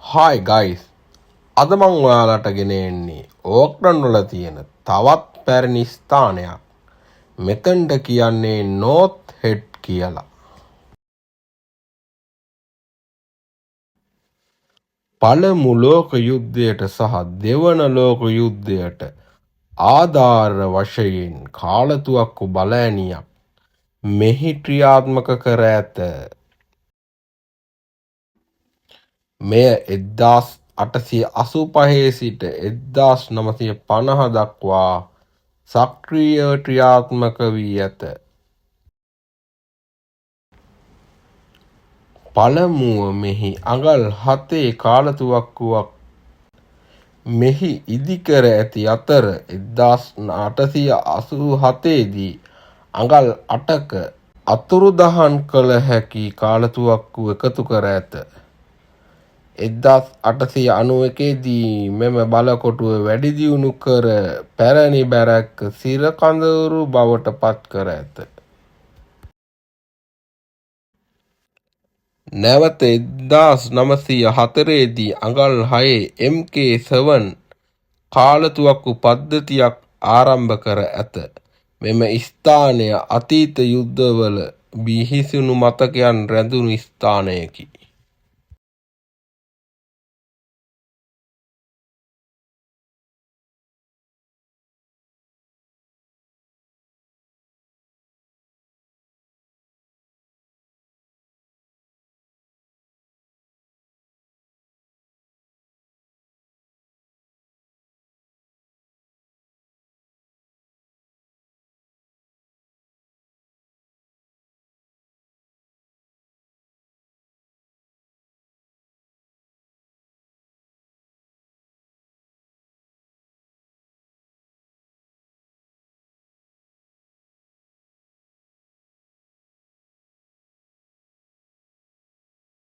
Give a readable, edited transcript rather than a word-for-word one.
Hi guys, අද මං ඔයාලට ගෙන එන්නේ ඕක්ලන්ඩ් වල තියෙන තවත් පැරණි ස්ථානයක්. මෙතනට කියන්නේ නෝත් හෙඩ් කියලා. පළමු ලෝක යුද්ධයට සහ දෙවන ලෝක යුද්ධයට ආධාර වශයෙන් කාලතුවක්කු බලෑනියක් මෙහි ක්‍රියාත්මක කර ඇත. මෙය 1885 සිට 1950 දක්වා සක්‍රීයව ක්‍රියාත්මක වී ඇත. පළමුව මෙහි අඟල් 7 කාලතුවක්කුවක් මෙහි ඉදිකර ඇති අතර 1887 දී අඟල් 8ක අතුරුදහන් කළ හැකි කාලතුවක්කු එකතු කර ඇත. 1891 දී මෙම බලකොටුව වැඩි දියුණු කර පැරණි බැරැක්ක සිරකඳවුරු බවට පත් කර ඇත. නැවත 1904 දී අඟල් 6 MK7 කාලතුවක්කු පද්ධතියක් ආරම්භ කර ඇත. මෙම ස්ථානය අතීත යුද්ධවල බිහිසුණු මතකයන් රැඳුණු ස්ථානයකි.